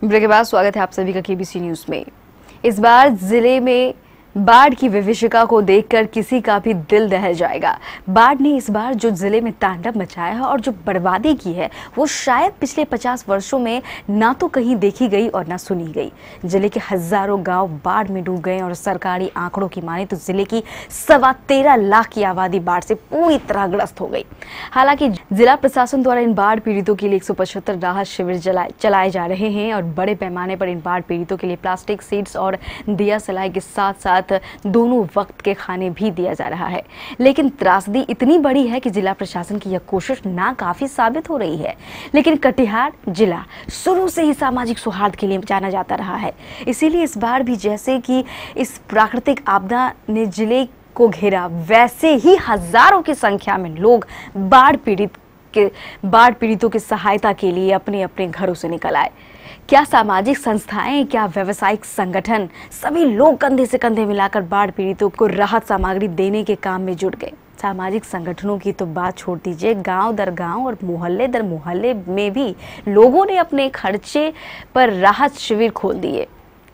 Break के बाद स्वागत है आप सभी का केबीसी न्यूज में। इस बार जिले में बाढ़ की विभीषिका को देखकर किसी का भी दिल दहल जाएगा। बाढ़ ने इस बार जो जिले में तांडव मचाया है और जो बर्बादी की है वो शायद पिछले 50 वर्षों में ना तो कहीं देखी गई और ना सुनी गई। जिले के हजारों गांव बाढ़ में डूब गए और सरकारी आंकड़ों की माने तो जिले की 13.25 लाख की आबादी बाढ़ से पूरी तरह ग्रस्त हो गई। हालांकि जिला प्रशासन द्वारा इन बाढ़ पीड़ितों के लिए 175 राहत शिविर चलाए जा रहे हैं और बड़े पैमाने पर इन बाढ़ पीड़ितों के लिए प्लास्टिक सीड्स और दिया सलाई के साथ साथ दोनों वक्त के खाने भी दिया जा रहा है। लेकिन त्रासदी इतनी बड़ी है कि जिला प्रशासन की यह कोशिश नाकाफी साबित हो रही है। लेकिन कटिहार जिला शुरू से ही सामाजिक सौहार्द के लिए जाना जाता रहा है। इसीलिए इस बार भी जैसे कि इस प्राकृतिक आपदा ने जिले को घेरा, वैसे ही हजारों की संख्या में लोग बाढ़ पीड़ितों की सहायता के लिए अपने अपने घरों से निकल आए। क्या सामाजिक संस्थाएं, क्या व्यवसायिक संगठन, सभी लोग कंधे से कंधे मिलाकर बाढ़ पीड़ितों को राहत सामग्री देने के काम में जुट गए। सामाजिक संगठनों की तो बात छोड़ दीजिए, गांव दर गांव और मोहल्ले दर मोहल्ले में भी लोगों ने अपने खर्चे पर राहत शिविर खोल दिए।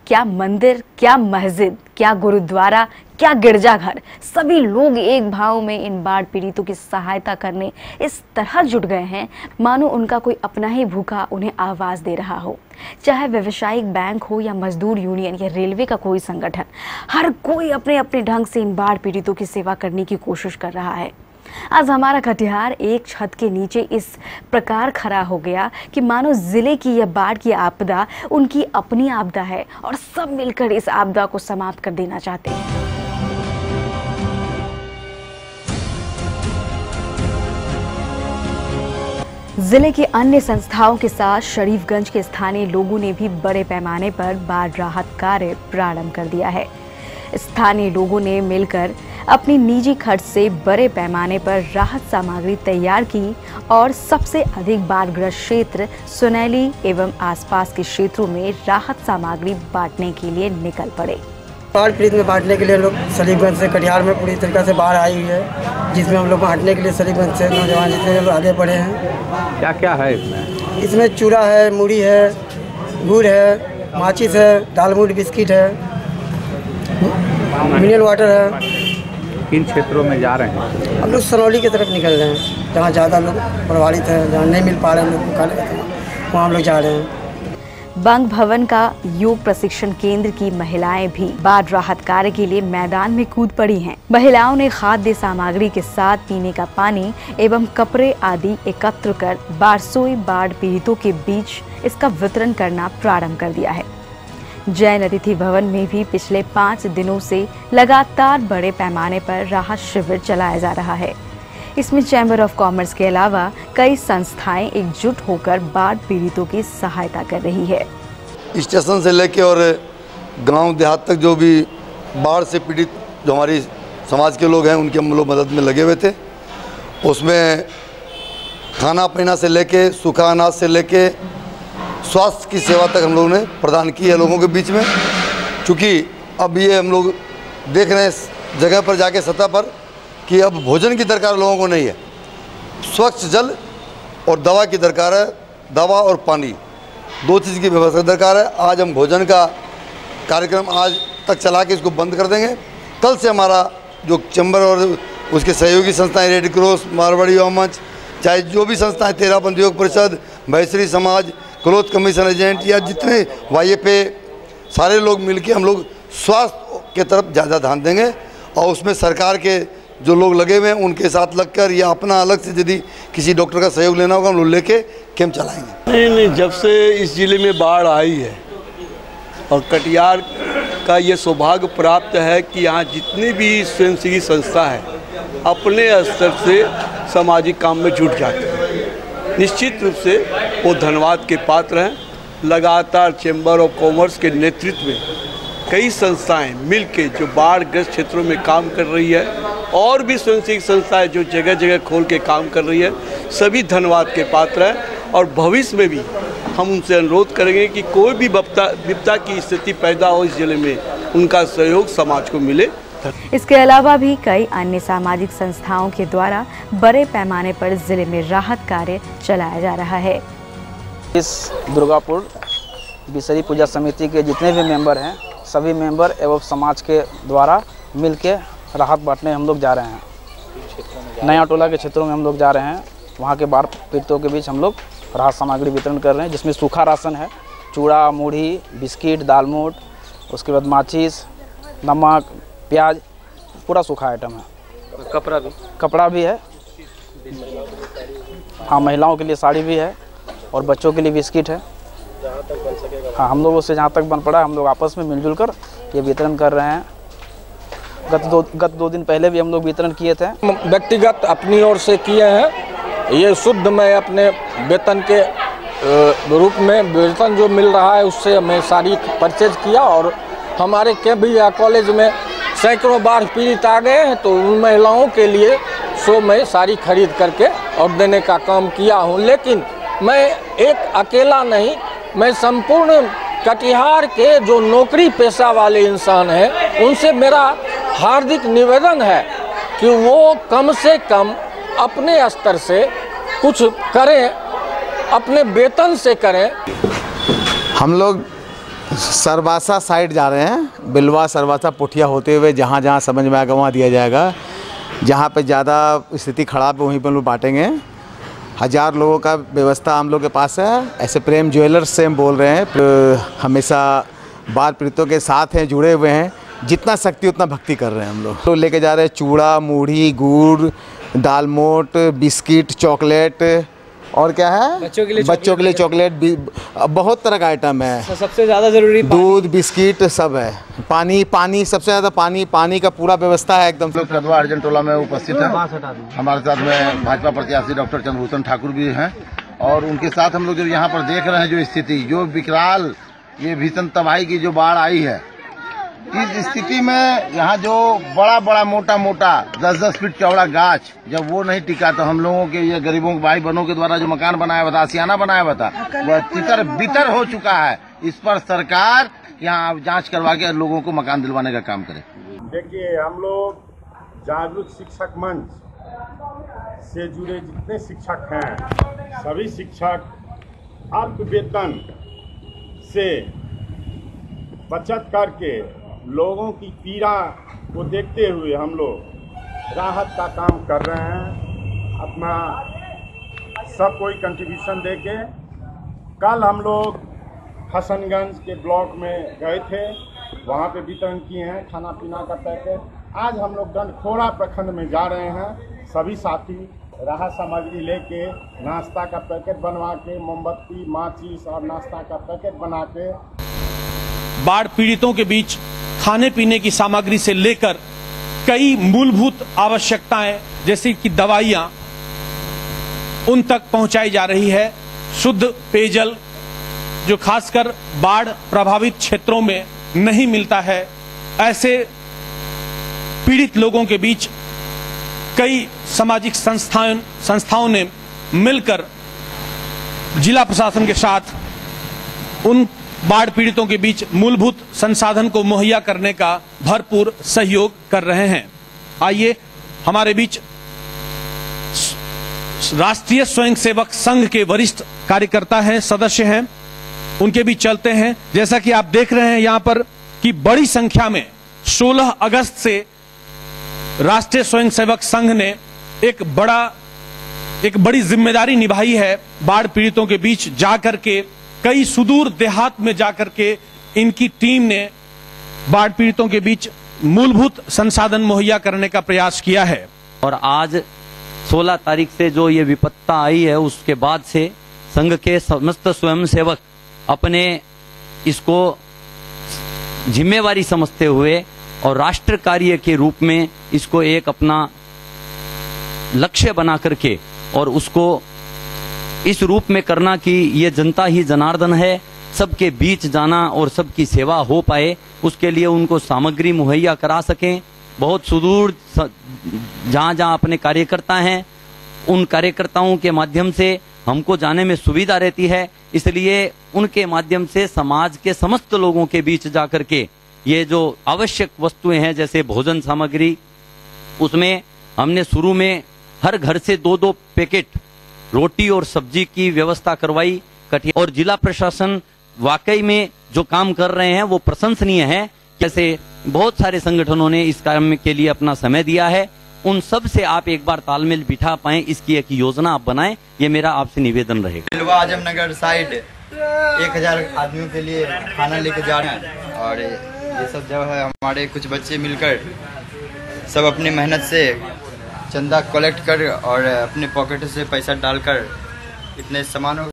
क्या मंदिर, क्या मस्जिद, क्या गुरुद्वारा, क्या गिरजाघर, सभी लोग एक भाव में इन बाढ़ पीड़ितों की सहायता करने इस तरह जुट गए हैं मानो उनका कोई अपना ही भूखा उन्हें आवाज दे रहा हो। चाहे व्यवसायिक बैंक हो या मजदूर यूनियन या रेलवे का कोई संगठन, हर कोई अपने अपने ढंग से इन बाढ़ पीड़ितों की सेवा करने की कोशिश कर रहा है। आज हमारा कटिहार एक छत के नीचे इस प्रकार खड़ा हो गया कि मानो जिले की यह बाढ़ की आपदा उनकी अपनी आपदा है और सब मिलकर इस आपदा को समाप्त कर देना चाहते हैं। जिले की अन्य संस्थाओं के साथ शरीफगंज के स्थानीय लोगों ने भी बड़े पैमाने पर बाढ़ राहत कार्य प्रारंभ कर दिया है। स्थानीय लोगों ने मिलकर अपनी निजी खर्च से बड़े पैमाने पर राहत सामग्री तैयार की और सबसे अधिक बाढ़ग्रस्त क्षेत्र सुनैली एवं आसपास के क्षेत्रों में राहत सामग्री बांटने के लिए निकल पड़े। बाढ़ पीड़ित में बांटने के लिए लोग शरीफगंज से कटिहार में पूरी तरीके से बाढ़ आई हुई है, जिसमें हम लोग बांटने के लिए शरीफगंज से नौजवान जितने लोग आगे बढ़े हैं। क्या क्या है इसमें? इसमें चूड़ा है, मूढ़ी है, गुड़ है, माचिस है, दालमूट बिस्किट है, मिनरल वाटर है। किन क्षेत्रों में जा रहे हैं? हम लोग सनौली की तरफ निकल रहे हैं, जहाँ ज़्यादा लोग प्रभावित हैं, जहाँ नहीं मिल पा रहे हैं लोग खाने, वहाँ हम लोग जा रहे हैं। बंग भवन का योग प्रशिक्षण केंद्र की महिलाएं भी बाढ़ राहत कार्य के लिए मैदान में कूद पड़ी हैं। महिलाओं ने खाद्य सामग्री के साथ पीने का पानी एवं कपड़े आदि एकत्र कर बारसोई बाढ़ पीड़ितों के बीच इसका वितरण करना प्रारंभ कर दिया है। जैन अतिथि भवन में भी पिछले 5 दिनों से लगातार बड़े पैमाने पर राहत शिविर चलाया जा रहा है। इसमें चैम्बर ऑफ कॉमर्स के अलावा कई संस्थाएं एकजुट होकर बाढ़ पीड़ितों की सहायता कर रही है। स्टेशन से लेके और गांव देहात तक जो भी बाढ़ से पीड़ित जो हमारी समाज के लोग हैं उनके हम लोग मदद में लगे हुए थे। उसमें खाना पीना से लेके, सूखा अनाज से लेके स्वास्थ्य की सेवा तक हम लोगों ने प्रदान की है लोगों के बीच में। क्योंकि अब ये हम लोग देख रहे हैं जगह पर जाके सतह पर कि अब भोजन की दरकार लोगों को नहीं है, स्वच्छ जल और दवा की दरकार है। दवा और पानी, 2 चीज़ की व्यवस्था दरकार है। आज हम भोजन का कार्यक्रम आज तक चला के इसको बंद कर देंगे। कल से हमारा जो चैम्बर और उसके सहयोगी संस्थाएं, रेड क्रॉस, मारवाड़ी युवा मंच, चाहे जो भी संस्थाएं, 13 पंथ योग परिषद, भैसरी समाज, क्लोथ कमीशन एजेंट या जितने वाईएफए, सारे लोग मिलके हम लोग स्वास्थ्य के तरफ ज़्यादा ध्यान देंगे। और उसमें सरकार के जो लोग लगे हुए हैं उनके साथ लगकर या अपना अलग से यदि किसी डॉक्टर का सहयोग लेना होगा हम लोग लेके कैंप चलाएंगे। नहीं, जब से इस ज़िले में बाढ़ आई है और कटिहार का ये सौभाग्य प्राप्त है कि यहाँ जितनी भी स्वयंसेवी संस्था है अपने स्तर से सामाजिक काम में जुट जाते हैं। निश्चित रूप से वो धन्यवाद के पात्र हैं। लगातार चैम्बर ऑफ कॉमर्स के नेतृत्व में कई संस्थाएं मिलके जो बाढ़ग्रस्त क्षेत्रों में काम कर रही है और भी स्वयंसेवी संस्थाएं जो जगह जगह खोल के काम कर रही है, सभी धन्यवाद के पात्र हैं। और भविष्य में भी हम उनसे अनुरोध करेंगे कि कोई भी विपदा की स्थिति पैदा हो इस जिले में, उनका सहयोग समाज को मिले। इसके अलावा भी कई अन्य सामाजिक संस्थाओं के द्वारा बड़े पैमाने पर जिले में राहत कार्य चलाया जा रहा है। इस दुर्गापुर बिसरी पूजा समिति के जितने भी मेंबर हैं, सभी मेंबर एवं समाज के द्वारा मिल के राहत बांटने हम लोग जा रहे हैं। नया टोला के क्षेत्रों में हम लोग जा रहे हैं, वहाँ के बाढ़ पीड़ितों के बीच हम लोग राहत सामग्री वितरण कर रहे हैं, जिसमें सूखा राशन है, चूड़ा, मूढ़ी, बिस्किट, दालमोट, उसके बाद माचिस, नमक, प्याज, पूरा सूखा आइटम है। कपड़ा भी है, हाँ, महिलाओं के लिए साड़ी भी है और बच्चों के लिए बिस्किट है। हाँ, हम लोगों से जहाँ तक बन पड़ा है हम लोग आपस में मिलजुल कर ये वितरण कर रहे हैं। गत दो दिन पहले भी हम लोग वितरण किए थे। व्यक्तिगत अपनी ओर से किए हैं। ये शुद्ध मैं अपने वेतन के रूप में वेतन जो मिल रहा है उससे मैं साड़ी परचेज किया और हमारे केबीआर कॉलेज में सैकड़ों बाढ़ पीड़ित आ गए हैं, तो उन महिलाओं के लिए मैं साड़ी खरीद करके और देने का काम किया हूं। लेकिन मैं एक अकेला नहीं, मैं संपूर्ण कटिहार के जो नौकरी पेशा वाले इंसान हैं उनसे मेरा हार्दिक निवेदन है कि वो कम से कम अपने स्तर से कुछ करें, अपने वेतन से करें। हम लोग सरवासा साइड जा रहे हैं, बिलवा सरवासा पुठिया होते हुए जहाँ जहाँ समझ में आएगा वहाँ दिया जाएगा। जहाँ पे ज़्यादा स्थिति खराब है वहीं पर हम लोग बांटेंगे। 1000 लोगों का व्यवस्था हम लोग के पास है। ऐसे प्रेम ज्वेलर्स से हम बोल रहे हैं, हमेशा बाढ़ पीड़ितों के साथ हैं, जुड़े हुए हैं। जितना शक्ति उतना भक्ति कर रहे हैं हम लोग। तो लेके जा रहे हैं चूड़ा, मूढ़ी, गुड़, दालमोट, बिस्किट, चॉकलेट और क्या है, बच्चों के लिए चॉकलेट, बहुत तरह का आइटम है। सबसे ज़्यादा ज़रूरी दूध, बिस्किट सब है। पानी सबसे ज़्यादा पानी का पूरा व्यवस्था है एकदम। लोग कदवा अर्जन टोला में उपस्थित हैं। हमारे साथ में भाजपा प्रत्याशी डॉक्टर चंद्रभूषण ठाकुर भी हैं और उनके साथ हम लोग जो यहाँ पर देख रहे हैं जो स्थिति, जो विकराल ये भीषण तबाही की जो बाढ़ आई है, इस स्थिति में यहाँ जो बड़ा मोटा 10-10 फीट चौड़ा गाछ जब वो नहीं टिका तो हम लोगों के ये गरीबों भाई बहनों के द्वारा जो मकान बनाया हुआ था, आशियाना बनाया हुआ था, वह तितर बितर हो चुका है। इस पर सरकार यहाँ जांच करवा के लोगों को मकान दिलवाने का काम करे। देखिए, हम लोग जागरूक शिक्षक मंच से जुड़े जितने शिक्षक हैं, सभी शिक्षक अल्प वेतन से बचत करके लोगों की पीड़ा को देखते हुए हम लोग राहत का काम कर रहे हैं। अपना सब कोई कंट्रीब्यूशन देके कल हम लोग हसनगंज के ब्लॉक में गए थे, वहाँ पे वितरण किए हैं खाना पीना का पैकेट। आज हम लोग डंडखोरा प्रखंड में जा रहे हैं, सभी साथी राहत सामग्री लेके नाश्ता का पैकेट बनवा के, मोमबत्ती, माचिस और नाश्ता का पैकेट बना के बाढ़ पीड़ितों के बीच खाने पीने की सामग्री से लेकर कई मूलभूत आवश्यकताएं जैसे कि दवाइयां उन तक पहुंचाई जा रही है। शुद्ध पेयजल जो खासकर बाढ़ प्रभावित क्षेत्रों में नहीं मिलता है, ऐसे पीड़ित लोगों के बीच कई सामाजिक संस्थाओं ने मिलकर जिला प्रशासन के साथ उन बाढ़ पीड़ितों के बीच मूलभूत संसाधन को मुहैया करने का भरपूर सहयोग कर रहे हैं। आइए हमारे बीच राष्ट्रीय स्वयंसेवक संघ के वरिष्ठ कार्यकर्ता हैं, सदस्य हैं, उनके बीच चलते हैं। जैसा कि आप देख रहे हैं यहाँ पर कि बड़ी संख्या में 16 अगस्त से राष्ट्रीय स्वयंसेवक संघ ने एक बड़ी जिम्मेदारी निभाई है। बाढ़ पीड़ितों के बीच जाकर के, कई सुदूर देहात में जाकर के इनकी टीम ने बाढ़ पीड़ितों के बीच मूलभूत संसाधन मुहैया करने का प्रयास किया है। और आज 16 तारीख से जो ये विपत्ता आई है, उसके बाद से संघ के समस्त स्वयंसेवक अपने इसको जिम्मेवारी समझते हुए और राष्ट्र कार्य के रूप में इसको एक अपना लक्ष्य बना करके और उसको इस रूप में करना कि ये जनता ही जनार्दन है, सबके बीच जाना और सबकी सेवा हो पाए, उसके लिए उनको सामग्री मुहैया करा सकें। बहुत सुदूर जहाँ जहाँ अपने कार्यकर्ता हैं, उन कार्यकर्ताओं के माध्यम से हमको जाने में सुविधा रहती है, इसलिए उनके माध्यम से समाज के समस्त लोगों के बीच जाकर के ये जो आवश्यक वस्तुएं हैं जैसे भोजन सामग्री, उसमें हमने शुरू में हर घर से 2-2 पैकेट रोटी और सब्जी की व्यवस्था करवाई। और जिला प्रशासन वाकई में जो काम कर रहे हैं वो प्रशंसनीय है। जैसे बहुत सारे संगठनों ने इस काम के लिए अपना समय दिया है, उन सब से आप एक बार तालमेल बिठा पाएं, इसकी एक योजना आप बनाएं, ये मेरा आपसे निवेदन रहेगा। बिलवा आजमनगर साइड 1000 आदमियों के लिए खाना लेके जा रहे हैं और ये सब जो है हमारे कुछ बच्चे मिलकर सब अपनी मेहनत से चंदा कलेक्ट कर और अपने पॉकेट से पैसा डालकर इतने सामानों